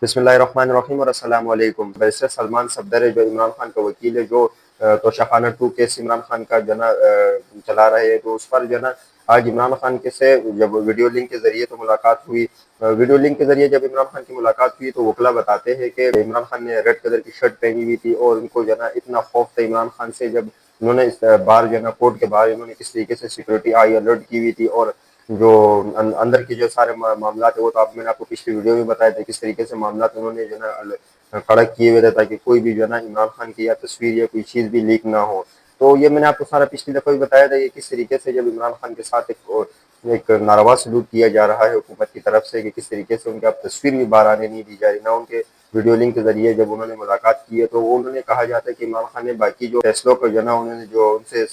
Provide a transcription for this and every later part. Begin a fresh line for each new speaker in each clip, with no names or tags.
بسم اللہ الرحمن الرحیم اور السلام علیکم۔ بیرسٹر سلمان صفدر ہے جو عمران خان کا وکیل ہے، جو توشہ خانہ 2 کیس عمران خان کا جو ہے نا چلا رہے ہیں، تو اس پر جو ہے نا آج عمران خان کے سے جب ویڈیو لنک کے ذریعے تو ملاقات ہوئی۔ ویڈیو لنک کے ذریعے جب عمران خان کی ملاقات ہوئی تو وکلا بتاتے ہیں کہ عمران خان نے ریڈ کلر کی شرٹ پہنی ہوئی تھی اور ان کو جو ہے نا اتنا خوف تھا عمران خان سے، جب انہوں نے اس باہر جو ہے نا کورٹ کے باہر انہوں نے کس طریقے سے سیکورٹی آئی الرٹ کی ہوئی تھی، اور جو اندر کے جو سارے معاملات ہیں وہ تو میں نے آپ کو پچھلی ویڈیو میں بتایا تھا کس طریقے سے معاملات انہوں نے جو ہے نا کڑک کیے ہوئے تھے تاکہ کوئی بھی جو ہے نا عمران خان کی یا تصویر یا کوئی چیز بھی لیک نہ ہو۔ تو یہ میں نے آپ کو سارا پچھلی دفعہ بھی بتایا تھا کہ کس طریقے سے جب عمران خان کے ساتھ ایک ناروا سلوک کیا جا رہا ہے حکومت کی طرف سے، کہ کس طریقے سے ان کی اب تصویر بھی باہر آنے نہیں دی جا رہی، نہ ان کے ویڈیو لنک کے ذریعے جب انہوں نے ملاقات کی ہے تو انہوں نے کہا جاتا ہے کہ عمران خان نے باقی جو فیصلوں کو جو ہے نا انہوں نے جو ان سے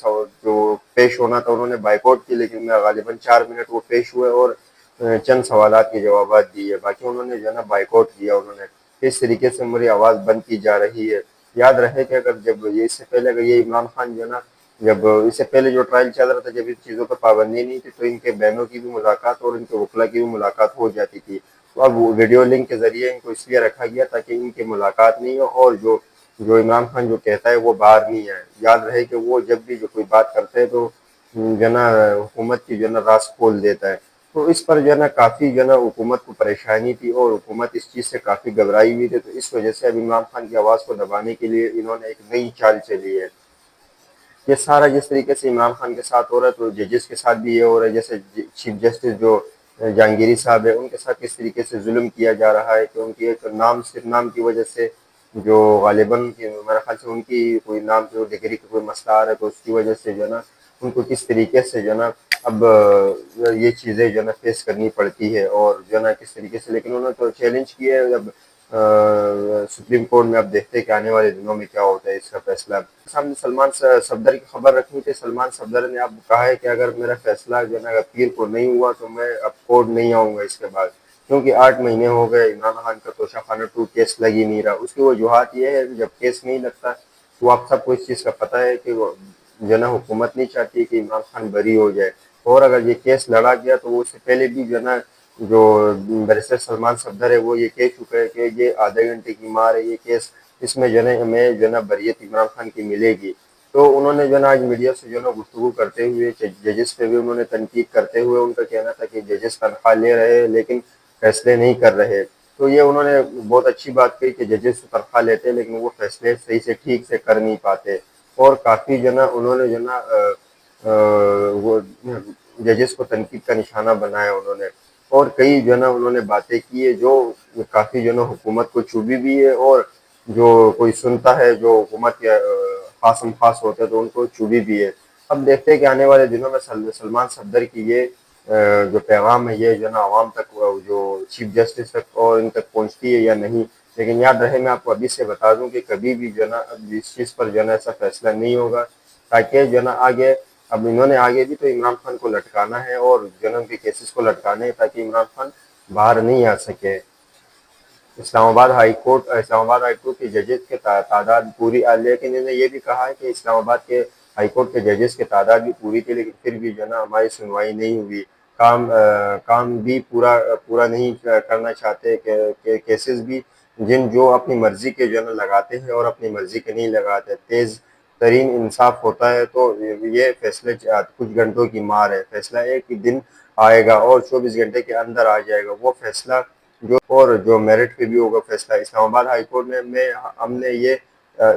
جو پیش ہونا تھا انہوں نے بائیکاٹ کی، لیکن غالباً 4 منٹ وہ پیش ہوئے اور چند سوالات کے جوابات دیے، باقی انہوں نے جو ہے نا بائیکاٹ کیا۔ انہوں نے اس طریقے سے میری آواز بند کی جا رہی ہے۔ یاد رہے کہ اگر جب یہ اس سے پہلے اگر یہ عمران خان جو ہے نا جب اس سے پہلے جو ٹرائل چل رہا تھا جب ان چیزوں پر پابندی نہیں تھی تو ان کے بہنوں کی بھی ملاقات اور ان کے وکلا کی بھی ملاقات ہو جاتی تھی، تو اب ویڈیو لنک کے ذریعے ان کو اس لیے رکھا گیا تاکہ ان کی ملاقات نہیں ہو اور جو عمران خان جو کہتا ہے وہ باہر نہیں آئے۔ یاد رہے کہ وہ جب بھی جو کوئی بات کرتے ہیں تو جو ہے نا حکومت کی جو ہے نا راز کھول دیتا ہے، تو اس پر جو ہے نا کافی جو ہے نا حکومت کو پریشانی تھی اور حکومت اس چیز سے کافی گھبرائی ہوئی تھی، تو اس وجہ سے اب عمران خان کی آواز کو دبانے کے لیے انہوں نے ایک نئی چال چلی ہے۔ یہ سارا جس طریقے سے عمران خان کے ساتھ ہو رہا ہے تو ججز کے ساتھ بھی یہ ہو رہا ہے، جیسے چیف جسٹس جو جہانگیری صاحب ہے ان کے ساتھ کس طریقے سے ظلم کیا جا رہا ہے کہ ان کی ایک نام صرف نام کی وجہ سے جو غالباً میرے خیال سے ان کی کوئی نام جو ڈگری کا کوئی مسئلہ آ رہا ہے تو اس کی وجہ سے جو ہے نا ان کو کس طریقے سے جو ہے نا اب یہ چیزیں جو ہے نا فیس کرنی پڑتی ہے، اور جو ہے نا کس طریقے سے، لیکن انہوں نے تو چیلنج کیا ہے اب سپریم کورٹ میں۔ اب دیکھتے ہیں کہ آنے والے دنوں میں کیا ہوتا ہے اس کا فیصلہ۔ سامنے سلمان صفدر کی خبر رکھنی تھی۔ سلمان صفدر نے اب کہا ہے کہ اگر میرا فیصلہ جو ہے نا پیر کو نہیں ہوا تو میں اب کورٹ نہیں آؤں گا اس کے بعد، کیونکہ 8 مہینے ہو گئے عمران خان کا توشہ خانہ 2 کیس لگ ہی نہیں رہا۔ اس کی وجوہات یہ ہے کہ جب کیس نہیں لگتا تو آپ سب کو اس چیز کا پتہ ہے کہ وہ جو ہے نا حکومت نہیں چاہتی کہ عمران خان بری ہو جائے، اور اگر یہ کیس لڑا گیا تو وہ اس سے پہلے بھی جو ہے نا جو بیرسٹر سلمان صفدر ہے وہ یہ کہہ چکا ہے کہ یہ آدھے گھنٹے کی مار ہے یہ کیس، اس میں جو ہے نا ہمیں جو ہے نا بریت عمران خان کی ملے گی۔ تو انہوں نے جو ہے نا آج میڈیا سے جو ہے نا گفتگو کرتے ہوئے ججز پہ بھی انہوں نے تنقید کرتے ہوئے ان کا کہنا تھا کہ ججز تنخواہ لے رہے ہیں لیکن فیصلے نہیں کر رہے، تو یہ انہوں نے بہت اچھی بات کہی کہ ججز تنخواہ لیتے ہیں لیکن وہ فیصلے صحیح سے ٹھیک سے کر نہیں پاتے، اور کافی جو ہے نا انہوں نے جو ہے نا وہ ججز کو تنقید کا نشانہ بنایا انہوں نے، اور کئی جو ہے نا انہوں نے باتیں کی ہے جو کافی جو ہے نا حکومت کو چبھی بھی ہے، اور جو کوئی سنتا ہے جو حکومت کے خاص ہوتے ہیں تو ان کو چبھی بھی ہے۔ اب دیکھتے ہیں کہ آنے والے دنوں میں سلمان صفدر کی یہ جو پیغام ہے یہ جو ہے نا عوام تک جو چیف جسٹس تک اور ان تک پہنچتی ہے یا نہیں، لیکن یاد رہے میں آپ کو ابھی سے بتا دوں کہ کبھی بھی جو ہے نا اب اس چیز پر جو ہے نا ایسا فیصلہ نہیں ہوگا، تاکہ جو ہے نا آگے اب انہوں نے آگے بھی تو عمران خان کو لٹکانا ہے اور جنم کے کیسز کو لٹکانے ہیں تاکہ عمران خان باہر نہیں آ سکے۔ اسلام آباد ہائی کورٹ کے ججز کے تعداد پوری، لیکن انہوں نے یہ بھی کہا ہے کہ اسلام آباد کے ہائی کورٹ کے ججز کی تعداد بھی پوری تھی لیکن پھر بھی جو ہے نا ہماری سنوائی نہیں ہوئی، کام بھی پورا نہیں کرنا چاہتے، کیسز بھی جو اپنی مرضی کے جو ہے نا لگاتے ہیں اور اپنی مرضی کے نہیں لگاتے۔ تیز ترین انصاف ہوتا ہے تو یہ فیصلے کچھ گھنٹوں کی مار ہے، فیصلہ ایک ہی دن آئے گا اور 24 گھنٹے کے اندر آ جائے گا وہ فیصلہ، جو میرٹ پہ بھی ہوگا فیصلہ۔ اسلام آباد ہائی کورٹ میں ہم نے یہ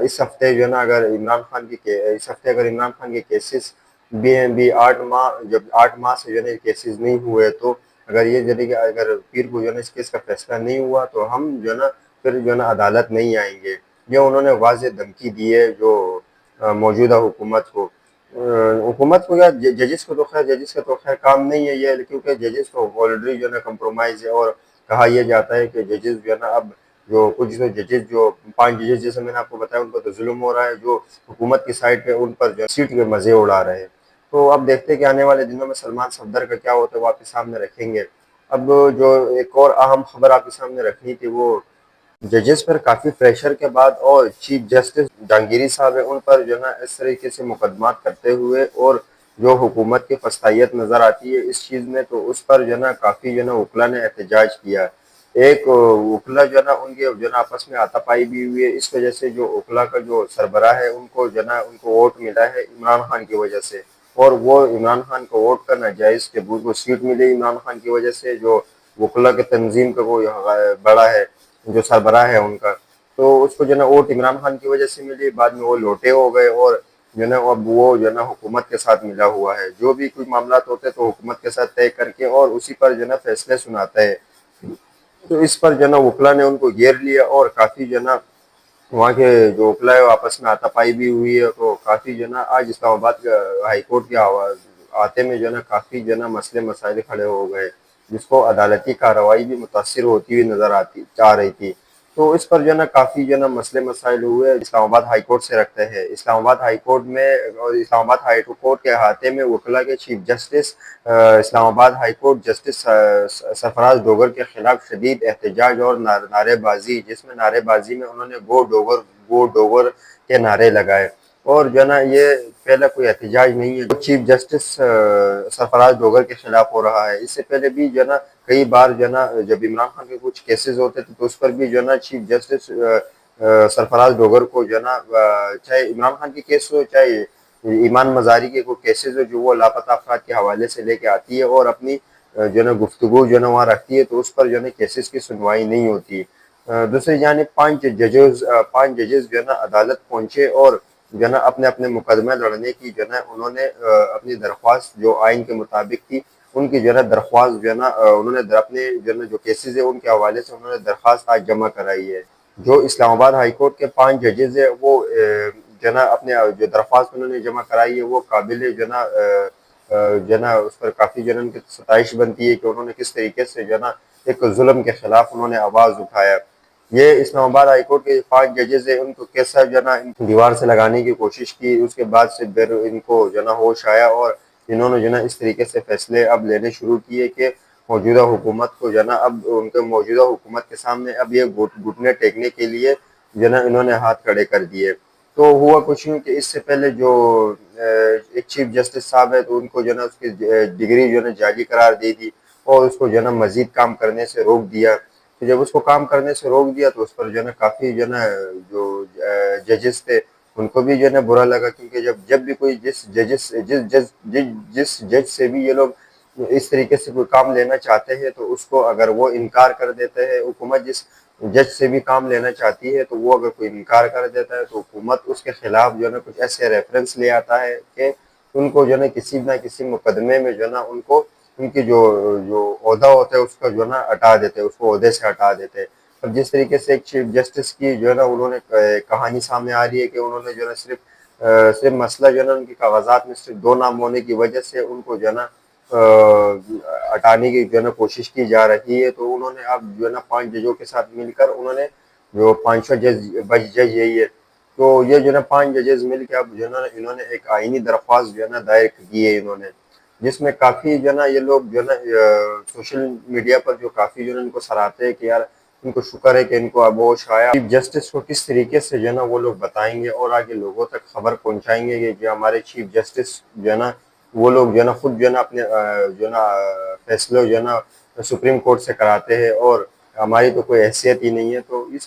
اس ہفتے جو ہے نا اگر عمران خان کے کیسز بھی 8 ماہ، جب 8 ماہ سے جو ہے نا کیسز نہیں ہوئے تو اگر یہ جب اگر پیر کو جو ہے نا اس کیس کا فیصلہ نہیں ہوا تو ہم جو ہے نا پھر جو ہے نا عدالت نہیں آئیں گے، یہ انہوں نے واضح دھمکی دی ہے جو موجودہ حکومت کو یا ججز کو، تو خیر ججز کا تو خیر کام نہیں ہے یہ، کیونکہ ججز تو آلریڈی جو ہے نا کمپرومائز ہے، اور کہا یہ جاتا ہے کہ ججز جو ہے نا اب جو کچھ ججز جو 5 ججز جیسے میں نے آپ کو بتایا ان پر تو ظلم ہو رہا ہے، جو حکومت کی سائڈ پہ ان پر جو سیٹ کے مزے اڑا رہے ہیں۔ تو اب دیکھتے ہیں کہ آنے والے دنوں میں سلمان صفدر کا کیا ہوتا ہے وہ آپ کے سامنے رکھیں گے۔ اب جو ایک اور اہم خبر آپ کے سامنے رکھنی تھی وہ ججز پر کافی پریشر کے بعد اور چیف جسٹس جہانگیری صاحب ہیں ان پر جو ہے نا اس طریقے سے مقدمات کرتے ہوئے، اور جو حکومت کی فستائیت نظر آتی ہے اس چیز میں، تو اس پر جو ہے نا کافی جو ہے نا وکلا نے احتجاج کیا۔ ایک وکلا جو ہے نا ان کے جو ہے نا آپس میں ہاتھا پائی بھی ہوئی ہے، اس وجہ سے جو وکلا کا جو سربراہ ہے ان کو جو ہے نا ان کو ووٹ ملا ہے عمران خان کی وجہ سے، اور وہ عمران خان کو ووٹ کا ناجائز ثبوت کو سیٹ ملی عمران خان کی وجہ سے، جو وکلا کے تنظیم کا وہ بڑا ہے جو سربراہ ہے ان کا، تو اس کو جو ہے نا ووٹ عمران خان کی وجہ سے ملی، بعد میں وہ لوٹے ہو گئے، اور جو ہے نا اب وہ جو ہے نا حکومت کے ساتھ ملا ہوا ہے، جو بھی کوئی معاملات ہوتے تو حکومت کے ساتھ طے کر کے اور اسی پر جو ہے نا فیصلے سناتا ہے۔ تو اس پر جو ہے نا وکلا نے ان کو گھیر لیا، اور کافی جو ہے نا وہاں کے جو وکلا ہے وہ آپس میں ہاتھا پائی بھی ہوئی ہے، تو کافی جو ہے نا آج اسلام آباد ہائی کورٹ کے آواز آتے میں جو ہے نا کافی جو ہے نا مسئلے مسائل کھڑے ہو گئے، جس کو عدالتی کارروائی بھی متاثر ہوتی ہوئی نظر آ رہی تھی۔ تو اس پر جو ہے نا کافی جو ہے نا مسئلے مسائل ہوئے، اسلام آباد ہائی کورٹ سے رکھتے ہیں، اسلام آباد ہائی کورٹ میں اور اسلام آباد ہائی کورٹ کے احاطے میں وکلا کے چیف جسٹس اسلام آباد ہائی کورٹ جسٹس سرفراز ڈوگر کے خلاف شدید احتجاج اور نعرے بازی، جس میں نعرے بازی میں انہوں نے گو ڈوگر کے نعرے لگائے، اور جو ہے نا یہ پہلا کوئی احتجاج نہیں ہے چیف جسٹس سرفراز ڈوگر کے خلاف ہو رہا ہے۔ اس سے پہلے بھی جو ہے نا کئی بار جو ہے نا جب عمران خان کے کچھ کیسز ہوتے تھے تو اس پر بھی جو ہے نا چیف جسٹس سرفراز ڈوگر کو جو ہے نا چاہے عمران خان کے کیس ہو، چاہے ایمان مزاری کے کوئی کیسز ہو، جو وہ لاپتہ افراد کے حوالے سے لے کے آتی ہے اور اپنی جو ہے نا گفتگو جو ہے نا وہاں رکھتی ہے، تو اس پر جو ہے نا کیسز کی سنوائی نہیں ہوتی۔ دوسری جانب پانچ ججز جو ہے نا عدالت پہنچے، اور جو ہے نا اپنے اپنے مقدمے لڑنے کی جو ہے نا انہوں نے اپنی درخواست جو آئین کے مطابق تھی، ان کی جو ہے نا درخواست جو ہے نا انہوں نے اپنے جو ہے نا جو کیسز ہے ان کے حوالے سے انہوں نے درخواست آج جمع کرائی ہے۔ جو اسلام آباد ہائی کورٹ کے 5 ججز ہے وہ جو ہے نا اپنے جو درخواست انہوں نے جمع کرائی ہے وہ قابل جو ہے نا اس پر کافی جو ہے نا ان کی ستائش بنتی ہے کہ انہوں نے کس طریقے سے جو ہے نا ایک ظلم کے خلاف انہوں نے آواز اٹھایا۔ یہ اسلام آباد ہائی کورٹ کے 5 ججز ہیں، ان کو کیسا جو ہے نا دیوار سے لگانے کی کوشش کی، اس کے بعد سے پھر ان کو جو ہے نا ہوش آیا، اور انہوں نے جو ہے نا اس طریقے سے فیصلے اب لینے شروع کیے کہ موجودہ حکومت کو جو ہے نا اب ان کے موجودہ حکومت کے سامنے اب یہ گھٹنے ٹیکنے کے لیے جو ہے نا انہوں نے ہاتھ کھڑے کر دیے۔ تو ہوا کچھ یوں کہ اس سے پہلے جو ایک چیف جسٹس صاحب ہے تو ان کو جو ہے نا اس کی ڈگری جو ہے نا جعلی قرار دے دی، اور اس کو جو ہے نا مزید کام کرنے سے روک دیا۔ تو جب اس کو کام کرنے سے روک دیا تو اس پر جو ہے نا کافی جو ہے نا جو ججز تھے ان کو بھی جو ہے نا برا لگا، کیونکہ جب بھی کوئی جس جج سے بھی یہ لوگ اس طریقے سے کوئی کام لینا چاہتے ہیں تو اس کو اگر وہ انکار کر دیتے ہیں، حکومت جس جج سے بھی کام لینا چاہتی ہے تو وہ اگر کوئی انکار کر دیتا ہے تو حکومت اس کے خلاف جو ہے نا کچھ ایسے ریفرنس لے آتا ہے کہ ان کو جو ہے نا کسی نہ کسی مقدمے میں جو ہے نا ان کو ان کی جو عہدہ ہوتا ہے اس کا جو ہے نا ہٹا دیتے، اس کو عہدے سے ہٹا دیتے۔ اب جس طریقے سے ایک چیف جسٹس کی جو ہے نا انہوں نے کہانی سامنے آ رہی ہے کہ انہوں نے جو ہے نا صرف مسئلہ جو ہے نا ان کی کاغذات میں صرف 2 نام ہونے کی وجہ سے ان کو جو ہے نا ہٹانے کی جو ہے نا کوشش کی جا رہی ہے، تو انہوں نے اب جو ہے نا 5 ججوں کے ساتھ مل کر انہوں نے جو 500 جج یہی ہے، تو یہ جو ہے نا 5 ججز مل کے اب جو ہے نا انہوں نے ایک آئینی درخواست جو ہے نا دائر کی ہے انہوں نے، جس میں کافی جو ہے نا یہ لوگ جو ہے نا سوشل میڈیا پر جو کافی جو ہے نا ان کو سراہتے ہیں کہ یار ان کو شکر ہے کہ ان کو اب ہوش آیا۔ چیف جسٹس کو کس طریقے سے جو ہے نا وہ لوگ بتائیں گے اور آگے لوگوں تک خبر پہنچائیں گے کہ جو ہمارے چیف جسٹس جو ہے نا وہ لوگ جو ہے نا خود جو ہے نا اپنے جو ہے نا فیصلے جو ہے نا سپریم کورٹ سے کراتے ہیں، اور ہماری تو کوئی حیثیت ہی نہیں ہے، تو اس